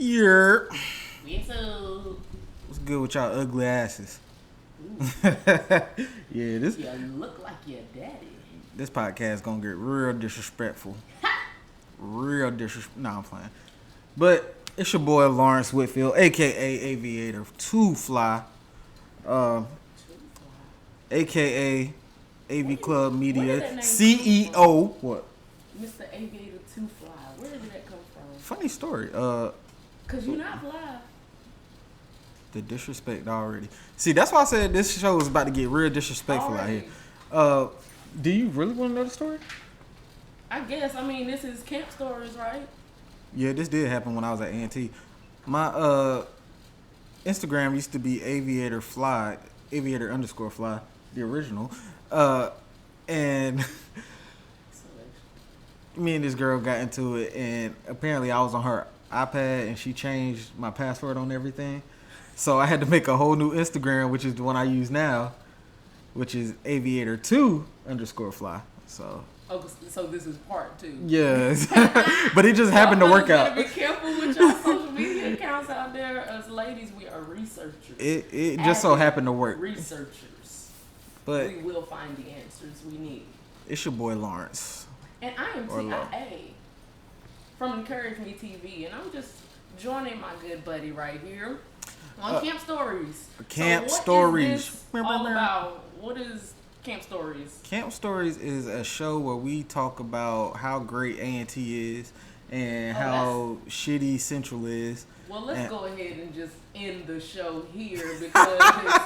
Yeah. Yes, so. What's good with y'all ugly asses? Yeah, this You look like your daddy. this podcast gonna get real disrespectful. Real disrespectful. Nah, I'm playing. But it's your boy Lawrence Whitfield, aka Aviator 2 Fly, aka AV Club Media CEO. What? Mr. Aviator 2 Fly. Where did that come from? Funny story. Cause you're not fly. The disrespect already. See, that's why I said this show is about to get real disrespectful Already. out here. Do you really want to know the story? I guess. I mean, this is camp stories, right? Yeah, this did happen when I was at A&T. My Instagram used to be Aviator Fly, Aviator_Fly, the original. And me and this girl got into it, and apparently I was on her iPad, and she changed my password on everything. So I had to make a whole new Instagram, which is the one I use now, which is Aviator2_Fly. So. Oh, so this is part 2. Yes, but it just happened to work out. Be careful with your social media accounts out there. As ladies, we are researchers. It just so happened to work. Researchers. But we will find the answers we need. It's your boy Lawrence. And I am TIA from Encourage Me TV, and I'm just joining my good buddy right here on Camp Stories. Camp so Stories. Is this all about? What is Camp Stories? Camp Stories is a show where we talk about how great A&T is and how shitty Central is. Well, let's go ahead and just end the show here because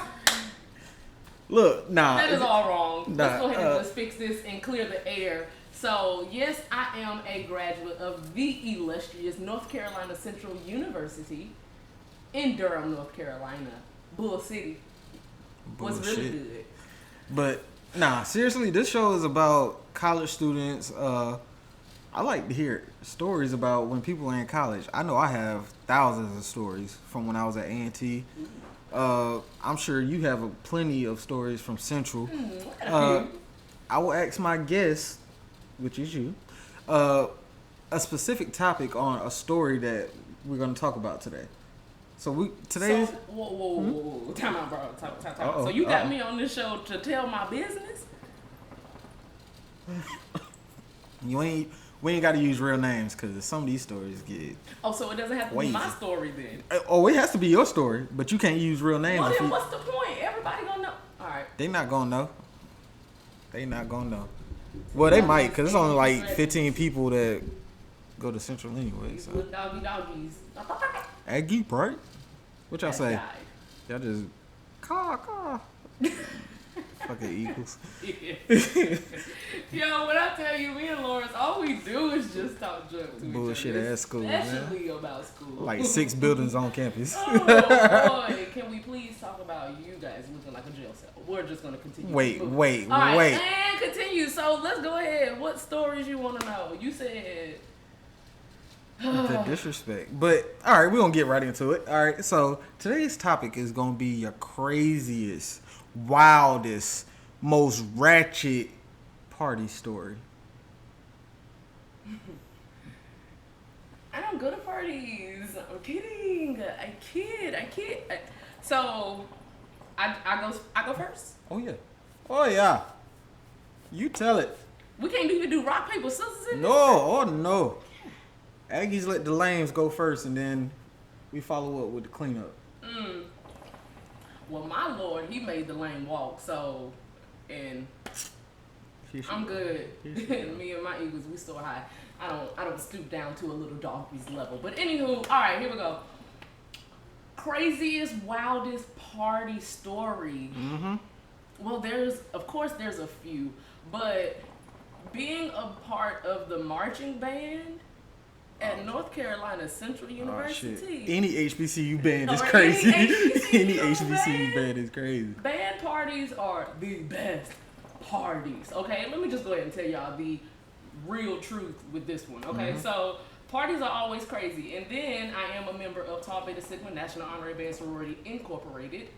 look, that is all wrong. Nah, let's go ahead and just fix this and clear the air. So, yes, I am a graduate of the illustrious North Carolina Central University in Durham, North Carolina. Bull City. Was really good. But, nah, seriously, this show is about college students. I like to hear stories about when people are in college. I know I have thousands of stories from when I was at A&T. I'm sure you have plenty of stories from Central. I will ask my guests, which is you, a specific topic on a story that we're going to talk about today. So whoa. Time out, bro. Time out. So you got me on this show to tell my business? We ain't got to use real names because some of these stories get. Oh, so it doesn't have to be my story then? Oh, it has to be your story, but you can't use real names. Well, then what's the point? Everybody gonna know. All right. They not gonna know. Well, they might, because it's only like 15 people that go to Central anyway. So. With doggies. Aggie, right? What y'all say? Died. Y'all just caw. Fucking equals. Yo, when I tell you, me and Lawrence, all we do is just talk junk to Bullshit each other. ass school, Especially man. about school. Like 6 buildings on campus. Oh, boy. Can we please talk about you guys looking like a jail cell? We're just going to continue. Wait. All right, and continue. So let's go ahead. What stories you want to know? You said... The disrespect. But, all right, we're going to get right into it. All right, so today's topic is going to be your craziest, wildest, most ratchet party story. I don't go to parties. I'm kidding. I kid. So, I go first? Oh, yeah. You tell it. We can't even do rock, paper, scissors in No. Aggies let the lames go first, and then we follow up with the cleanup. Well, my lord, he made the lame walk, so, and I'm good. Me and my Eagles, we still high. I don't stoop down to a little doggy's level. But anywho, all right, here we go. Craziest, wildest party story. Mm-hmm. Well, of course there's a few, but being a part of the marching band at North Carolina Central University. Any HBCU band is crazy. Any HBCU band is crazy. Band parties are the best parties. Okay, let me just go ahead and tell y'all the real truth with this one. Okay, so parties are always crazy. And then I am a member of Tau Beta Sigma National Honorary Band Sorority Incorporated.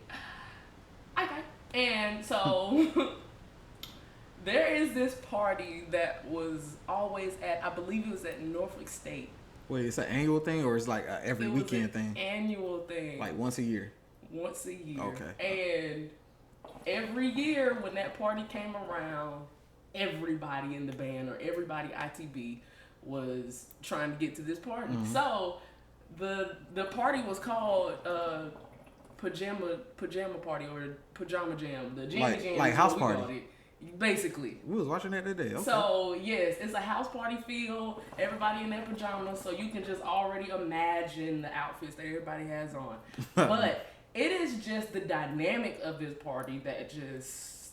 Okay. And so there is this party that was always I believe it was at Norfolk State. Wait, it's an annual thing or it's like a every It weekend was an thing? annual thing. Like once a year. Once a year. Okay. And every year when that party came around, everybody in the band or everybody ITB was trying to get to this party. Mm-hmm. So the party was called pajama party or pajama jam. The Jammy Jam, like house party. Basically. We was watching that today. Okay. So yes, it's a house party feel. Everybody in their pajamas, so you can just already imagine the outfits that everybody has on. But it is just the dynamic of this party that just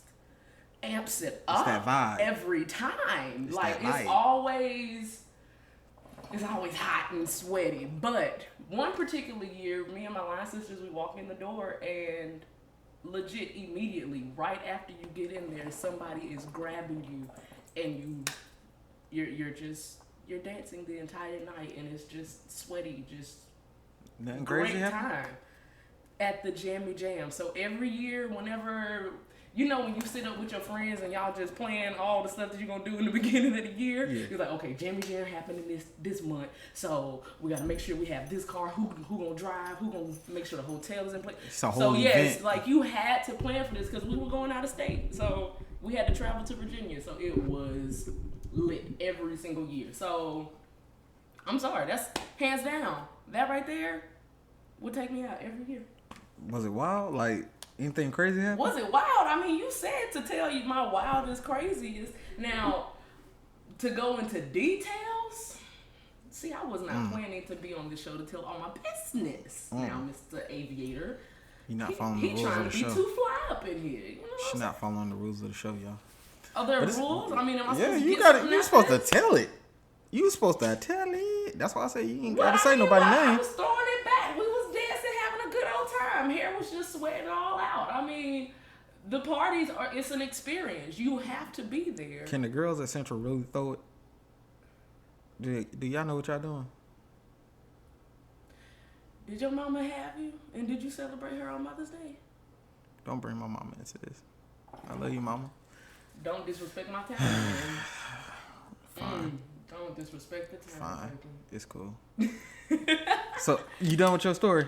amps it up that vibe. every time. It's like that it's vibe. always hot and sweaty. But one particular year, me and my line sisters, we walk in the door and legit immediately, right after you get in there, somebody is grabbing you and you're dancing the entire night and it's just sweaty, just Nothing great crazy happened? time at the Jammy Jam. So every year, whenever when you sit up with your friends and y'all just playing all the stuff that you're gonna do in the beginning of the year, you're like, okay, Jammy Jam happening this month, so we gotta make sure we have this car. Who gonna drive? Who gonna make sure the hotel is in place? It's a whole yes, event. like you had to plan for this because we were going out of state, so we had to travel to Virginia. So it was lit every single year. So I'm sorry, that's hands down. That right there would take me out every year. Was it wild? Like anything crazy happened? Was it wild? I mean, you said to tell you my wildest, craziest. Now, to go into details, see, I was not planning to be on this show to tell all my business. Now, Mr. Aviator, You're not following the rules trying of to the be show. too fly up in here. You know what She's not following the rules of the show, y'all. Are there But it's- rules? I mean, am I Yeah, supposed to you get got it. something You out supposed of to this? tell it. You supposed to tell it. That's why I say you ain't Well, gotta say I mean, nobody's I name. was throwing it back. We was dancing, having a good old time. Hair was just sweating all out. I mean, the parties it's an experience. You have to be there. Can the girls at Central really throw it? Do y'all know what y'all doing? Did your mama have you? And did you celebrate her on Mother's Day? Don't bring my mama into this. I love you, mama. Don't disrespect my talent. Fine. Don't disrespect the talent. Fine. It's cool. So, you done with your story?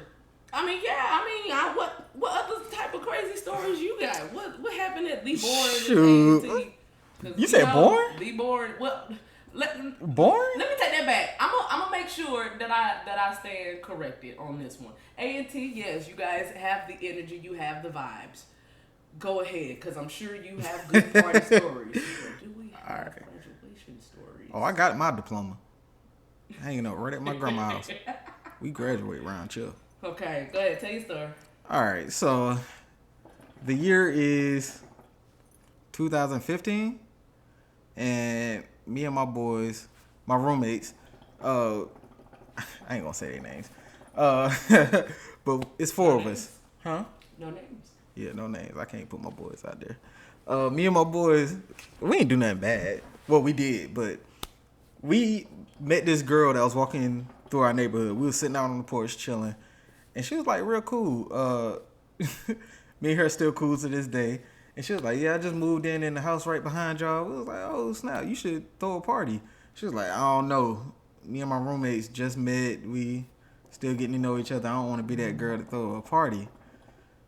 I mean, yeah. What other type of crazy stories you got? What happened at the board? Shoot. You said born? The board. Well, Born? let me take that back. I'm gonna make sure that I stand corrected on this one. A&T, yes, you guys have the energy, you have the vibes. Go ahead, because I'm sure you have good party stories. Do we have graduation stories? Oh, I got my diploma. Hanging up right at my grandma's house. We graduate round chill. Okay, go ahead, tell your story. All right, so the year is 2015, and me and my boys, my roommates, I ain't gonna say their names, but it's four of us. Huh? No names. Yeah, no names. I can't put my boys out there. Me and my boys, we ain't do nothing bad. Well, we did, but we met this girl that was walking through our neighborhood. We was sitting out on the porch chilling, and she was like real cool. Me and her still cool to this day. And she was like, yeah, I just moved in the house right behind y'all. We was like, oh, snap, you should throw a party. She was like, I don't know. Me and my roommates just met. We still getting to know each other. I don't want to be that girl to throw a party.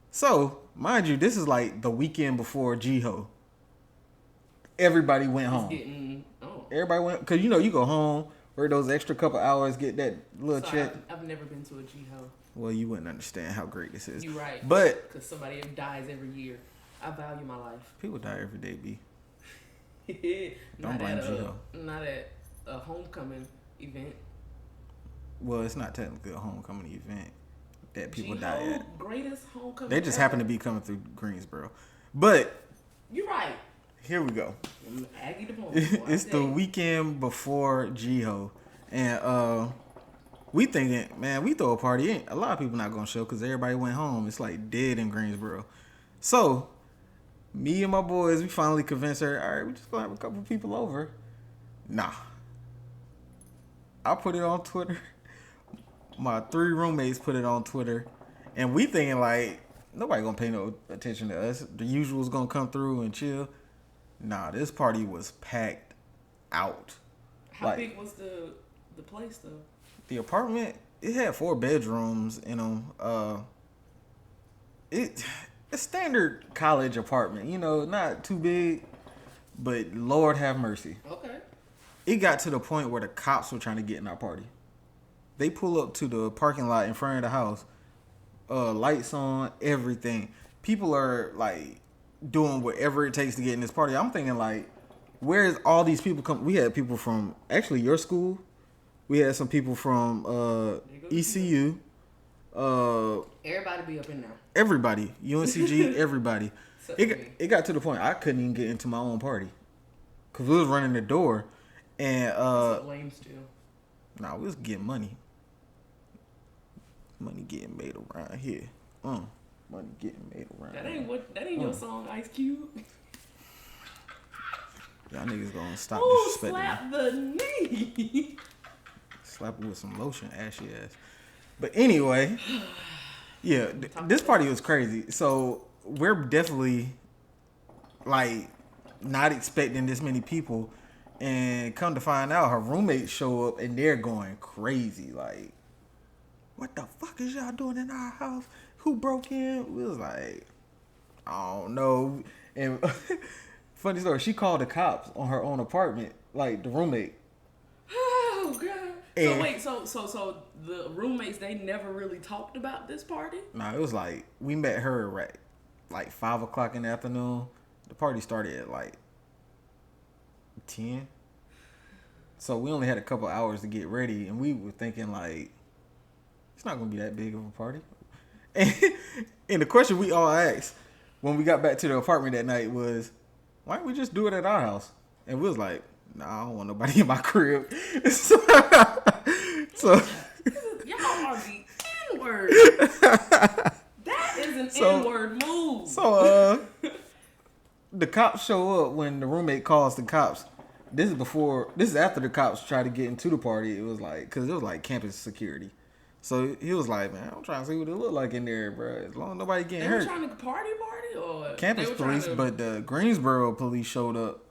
So, mind you, this is like the weekend before G-Ho. Everybody went home. Everybody went, because you go home, work those extra couple hours, get that little check. I've never been to a G-Ho. Well, you wouldn't understand how great this is. You're right. But because somebody dies every year. I value my life. People die every day, B. Don't blame G-Ho. Not at a homecoming event. Well, it's not technically a homecoming event that people die at. Greatest homecoming. They just happen to be coming through Greensboro. But you're right. Here we go. Aggie the It's the weekend before G-Ho. And we thinking, man, we throw a party. A lot of people not going to show because everybody went home. It's like dead in Greensboro. So, me and my boys, we finally convinced her, all right, we just going to have a couple people over. Nah. I put it on Twitter. My 3 roommates put it on Twitter. And we thinking like, nobody going to pay no attention to us. The usual's going to come through and chill. Nah, this party was packed out. How big was the place though? The apartment, it had 4 bedrooms in them. It's a standard college apartment, you know, not too big, but Lord have mercy. Okay. It got to the point where the cops were trying to get in our party. They pull up to the parking lot in front of the house, lights on, everything. People are like doing whatever it takes to get in this party. I'm thinking like, where's all these people come? We had people from actually your school. We had some people from ECU. Everybody be up in there. Everybody, UNCG, everybody. It got to the point I couldn't even get into my own party because we was running the door, and lame still. Nah, we was getting money. Money getting made around here. Money getting made around. That ain't your song, Ice Cube. Y'all niggas gonna stop disrespecting slap the knee. Slap it with some lotion, ashy ass. But anyway, yeah, this party was crazy. So we're definitely like not expecting this many people, and come to find out, her roommates show up and they're going crazy. Like, what the fuck is y'all doing in our house? Who broke in? We was like, I don't know. And funny story, she called the cops on her own apartment, like the roommate. Oh god. And so wait, so the roommates, they never really talked about this party? Nah, it was like we met her at like 5 o'clock in the afternoon. The party started at like 10. So we only had a couple hours to get ready, and we were thinking like, it's not gonna be that big of a party. And the question we all asked when we got back to the apartment that night was, why don't we just do it at our house? And we was like, nah, I don't want nobody in my crib. So y'all are the N-word. That is an N-word move. So the cops show up when the roommate calls the cops. This is after the cops tried to get into the party. It was like, cause it was like campus security. So he was like, man, I'm trying to see what it look like in there, bro. As long as nobody getting hurt. They were trying to party or campus police, but the Greensboro police showed up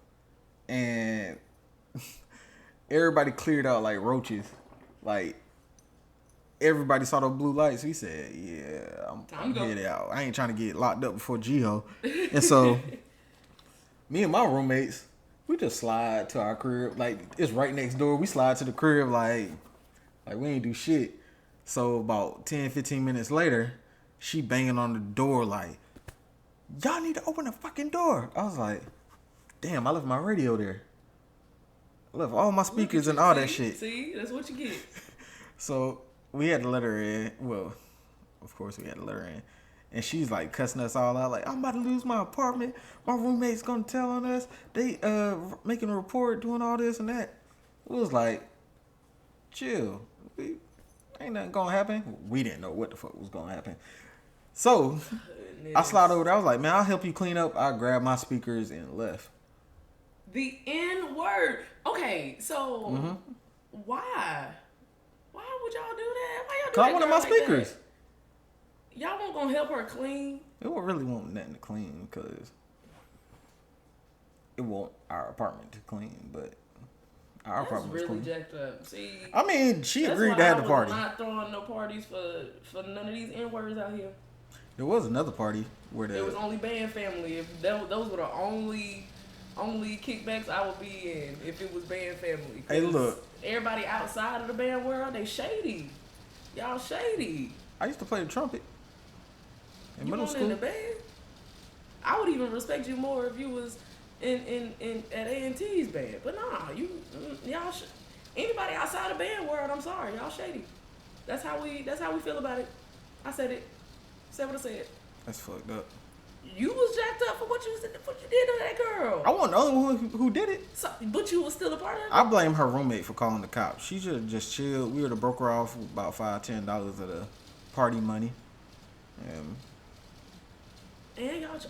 and everybody cleared out like roaches. Like, everybody saw the blue lights. We said, yeah, I'm headed out. I ain't trying to get locked up before G-Ho. And so me and my roommates, we just slide to our crib. Like, it's right next door. We slide to the crib like we ain't do shit. So about 10, 15 minutes later, she banging on the door like, y'all need to open the fucking door. I was like, damn, I left my radio there. I left all my speakers and all that shit. See, that's what you get. So we had to let her in. Well, of course we had to let her in. And she's like cussing us all out like, I'm about to lose my apartment. My roommate's gonna tell on us. They making a report, doing all this and that. It was like, chill. Ain't nothing gonna happen. We didn't know what the fuck was gonna happen. So I slide over there. I was like, man, I'll help you clean up. I grabbed my speakers and left. The N-word. Okay, so why? Why would y'all do that? Why y'all do that? Cause I wanted my speakers. That? Y'all weren't gonna help her clean? It won't really want nothing to clean because it want our apartment to clean, but our apartment was really clean. Jacked up. See, I mean, she agreed to have the party. I'm not throwing no parties for none of these N-words out here. There was another party where it was only band family. If those were the only kickbacks I would be in, if it was band family. Hey, look. Everybody outside of the band world, they shady. Y'all shady. I used to play the trumpet in middle school. In the band? I would even respect you more if you was in at A&T's band. But nah, y'all anybody outside the band world, I'm sorry, y'all shady. That's how we feel about it. I said it. Said what I said. That's fucked up. You was jacked up for what you did to that girl. I wasn't the only one who did it. So, but you was still a part of it? I blame her roommate for calling the cops. She should have just chilled. We would have broke her off about $5-10 of the party money. And y'all...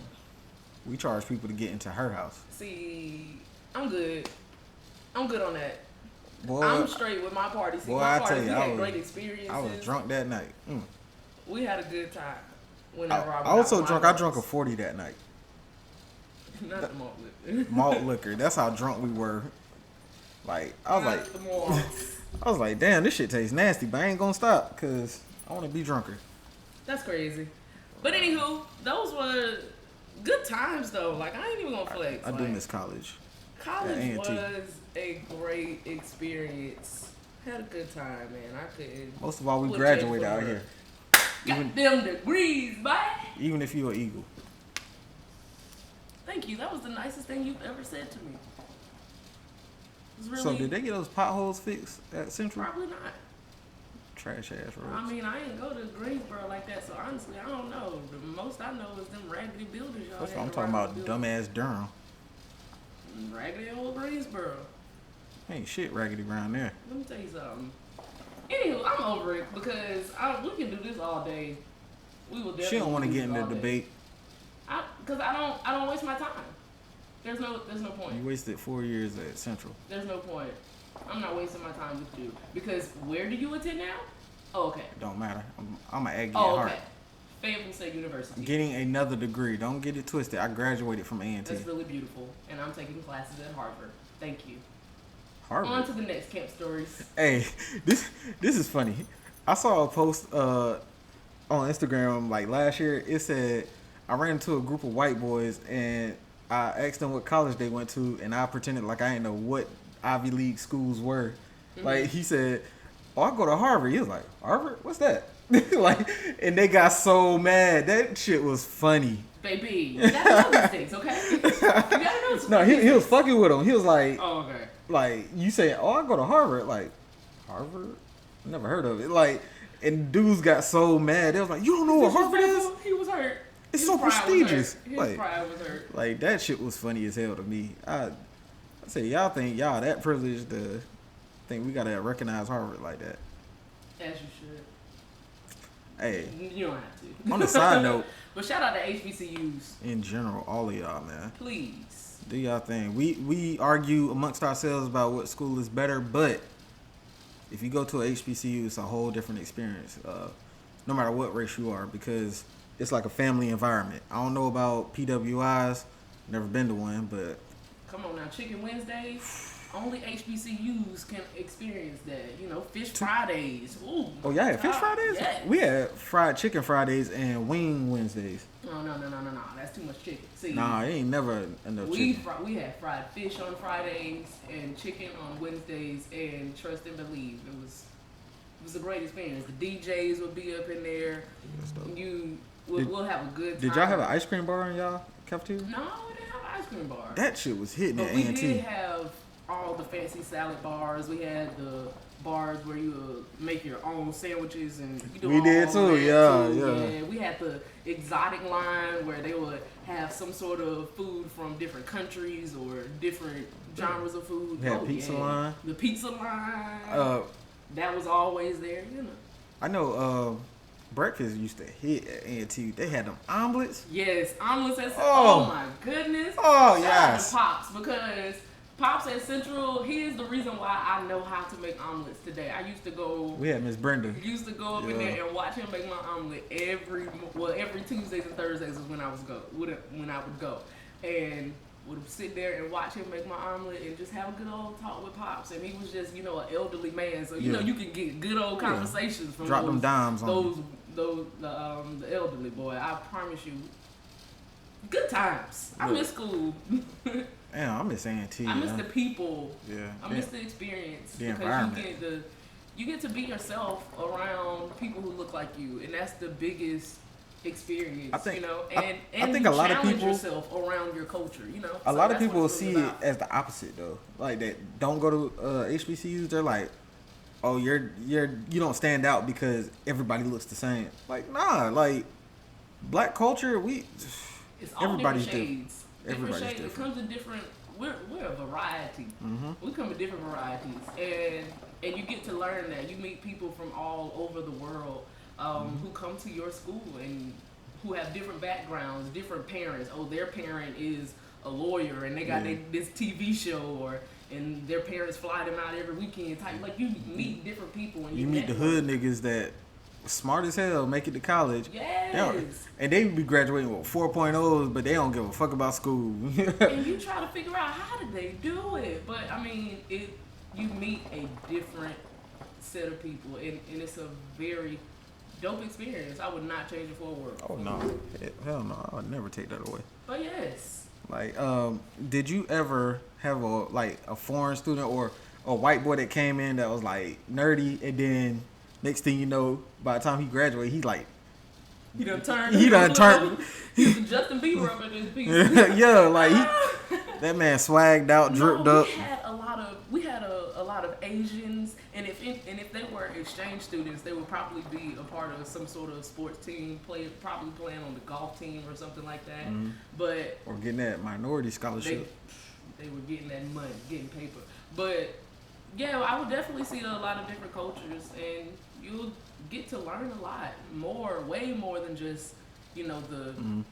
We charge people to get into her house. See, I'm good on that. Boy, I'm straight with my party. See, boy, my I party, tell you, we had great experiences. I was drunk that night. We had a good time. I was so drunk, I drank a 40 that night. Not the malt liquor. Malt liquor. That's how drunk we were. Like I was like, The morals. I was like, damn, this shit tastes nasty, but I ain't gonna stop because I want to be drunker. That's crazy. But anywho, those were good times though. Like I ain't even gonna flex. I do miss college. College was a great experience. Had a good time, man. I couldn't. Most of all, we graduated out here. Got them degrees, boy. Even if you're an Eagle. Thank you. That was the nicest thing you've ever said to me. Really, so did they get those potholes fixed at Central? Probably not. Trash ass roads. I mean, I ain't go to Greensboro like that, so honestly, I don't know. The most I know is them raggedy buildings y'all. That's what I'm talking about. Dumbass Durham. Raggedy old Greensboro. Ain't shit raggedy around there. Let me tell you something. Anywho, I'm over it because we can do this all day. We will definitely. She don't want to get in the debate. Because I don't waste my time. There's no point. You wasted 4 years at Central. There's no point. I'm not wasting my time with you because where do you attend now? Oh, okay. Don't matter. I'm an Aggie at heart. heart. Fayetteville State University. Getting another degree. Don't get it twisted. I graduated from A&T. That's really beautiful, and I'm taking classes at Harvard. Thank you. Harvard. On to the next camp stories. Hey, this is funny. I saw a post on Instagram like last year. It said I ran into a group of white boys and I asked them what college they went to, and I pretended like I didn't know what Ivy League schools were. Mm-hmm. Like he said, "Oh, I go to Harvard." He was like, "Harvard? What's that?" Like, and they got so mad. That shit was funny. Baby, you gotta know these things, okay? You gotta know. No, he was fucking with him. He was like, "Oh, okay." Like you say, "Oh, I go to Harvard." Like Harvard? Never heard of it. Like, and dudes got so mad. They was like, "You don't know what Harvard is?" He was hurt. It's so prestigious. His like, pride was hurt. Like that shit was funny as hell to me. I say y'all think y'all that privileged to think we gotta recognize Harvard like that. As you should. Hey, you don't have to. On the side note, but shout out to HBCUs in general, all of y'all, man. Please do y'all thing. We argue amongst ourselves about what school is better, but if you go to a HBCU, it's a whole different experience. No matter what race you are, because it's like a family environment. I don't know about PWIs, never been to one, but come on now, Chicken Wednesdays. Only HBCUs can experience that. You know, Fish Fridays. Ooh. Oh, y'all had Fish Fridays? Yes. We had fried chicken Fridays and wing Wednesdays. No. That's too much chicken. See, nah, it ain't never enough chicken. We had fried fish on Fridays and chicken on Wednesdays, and trust and believe, it was a great experience. The DJs would be up in there. We'll have a good time. Did y'all have an ice cream bar in y'all cafeteria? No, we didn't have an ice cream bar. That shit was hitting at A&T. A&T. We did have all the fancy salad bars. We had the bars where you make your own sandwiches and you do we did too. Yeah. We had the exotic line where they would have some sort of food from different countries or different genres of food. We had pizza line. The pizza line. That was always there, you know. I know breakfast used to hit at A&T. They had them omelets. Yes, omelets. Oh my goodness. Oh, yes. Pops, because Pops at Central, he is the reason why I know how to make omelets today. I used to go. We had Miss Brenda. Used to go up in there and watch him make my omelet every Tuesdays and Thursdays was when I would go, and would sit there and watch him make my omelet and just have a good old talk with Pops. And he was just, an elderly man, so you know you can get good old conversations from them dimes on the elderly boy. I promise you, good times. I miss school. Damn, I miss A&T. I miss the people. Yeah. I miss the experience. The environment. You get to be yourself around people who look like you, and that's the biggest experience. I think, I think a lot of people yourself around your culture. A lot of people see it as the opposite though. Like that don't go to HBCUs. They're like, oh, you don't stand out because everybody looks the same. Like nah, like black culture, it's all everybody's different shades. Everybody's different. It comes in different. We're a variety. Mm-hmm. We come in different varieties, and you get to learn that you meet people from all over the world who come to your school and who have different backgrounds, different parents. Oh, their parent is a lawyer, and they got this TV show, and their parents fly them out every weekend. Like you meet different people, and you meet the hood niggas that smart as hell, make it to college. Yes. And they be graduating with 4.0s, but they don't give a fuck about school. And you try to figure out how did they do it. But I mean, you meet a different set of people, and it's a very dope experience. I would not change it for a world. Oh no, hell no, I would never take that away. But yes. Like, did you ever have a foreign student or a white boy that came in that was like nerdy, and then next thing you know, by the time he graduated, he done turned. He was Justin Bieber up in this piece. Yeah, like that man swagged out, dripped up. We had a lot of Asians, and if they were exchange students, they would probably be a part of some sort of sports team, probably playing on the golf team or something like that. Mm-hmm. But or getting that minority scholarship. They were getting that money, getting paper. But yeah, I would definitely see a lot of different cultures, and you'll get to learn a lot more, way more than just the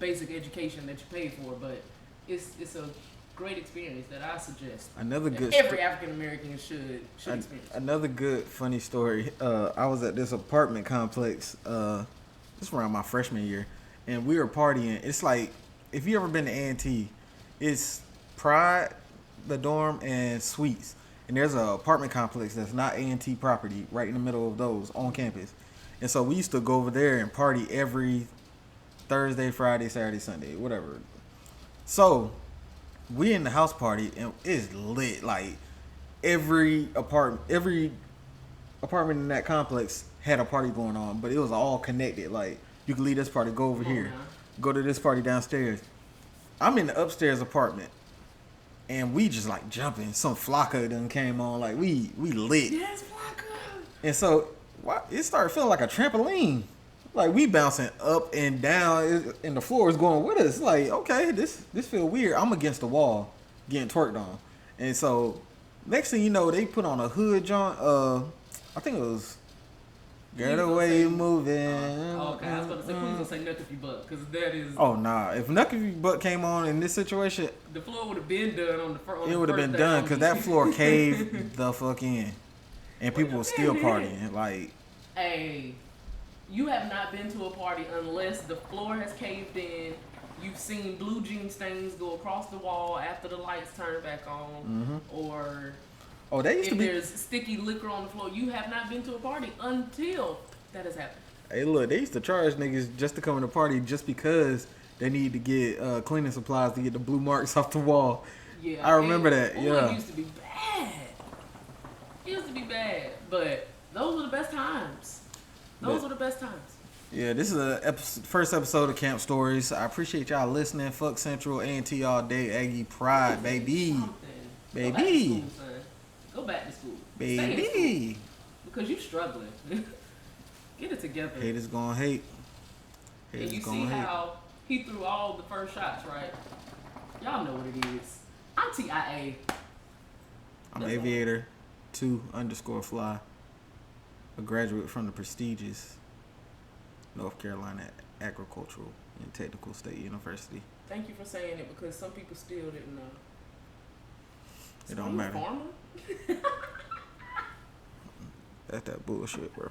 basic education that you pay for. But it's a great experience that I suggest. Every African American should experience. Another good funny story. I was at this apartment complex. This was around my freshman year, and we were partying. It's like if you ever been to A&T, it's Pride, the dorm, and Suites. And there's an apartment complex that's not A&T property right in the middle of those on campus. And so we used to go over there and party every Thursday, Friday, Saturday, Sunday, whatever. So we in the house party and it's lit. Like every apartment in that complex had a party going on, but it was all connected. Like you could leave this party, go over here, go to this party downstairs. I'm in the upstairs apartment. And we just like jumping. Some Flocka done came on. Like we lit. Yes, Flocka. And so it started feeling like a trampoline. Like we bouncing up and down, and the floor is going with us. Like okay, this feel weird. I'm against the wall, getting twerked on. And so next thing you know, they put on a hood joint. I think it was Girl, the way you moving. Okay, I was about to say, please don't say Nuck If You Buck, because that is... Oh, nah. If Nuck If You Buck came on in this situation... The floor would have been done on the first... It would have been done, because that floor caved the fuck in. And people were still partying. Like... Hey, you have not been to a party unless the floor has caved in. You've seen blue jean stains go across the wall after the lights turn back on. Mm-hmm. Or... Oh, they used to be. If there's sticky liquor on the floor, you have not been to a party until that has happened. Hey, look, they used to charge niggas just to come to the party just because they need to get cleaning supplies to get the blue marks off the wall. Yeah, I remember that. Yeah, it used to be bad. It used to be bad, but those were the best times. Those were the best times. Yeah, this is the first episode of Camp Stories. I appreciate y'all listening. Fuck Central, A&T all day, Aggie Pride, baby. Baby. Go back to school. Baby. Stay in school because you're struggling. Get it together. Haters gonna hate. And you see how he threw all the first shots, right? Y'all know what it is. I'm TIA. I'm Aviator 2_fly. A graduate from the prestigious North Carolina Agricultural and Technical State University. Thank you for saying it because some people still didn't know. It don't matter. Farmer? That's that bullshit, bro.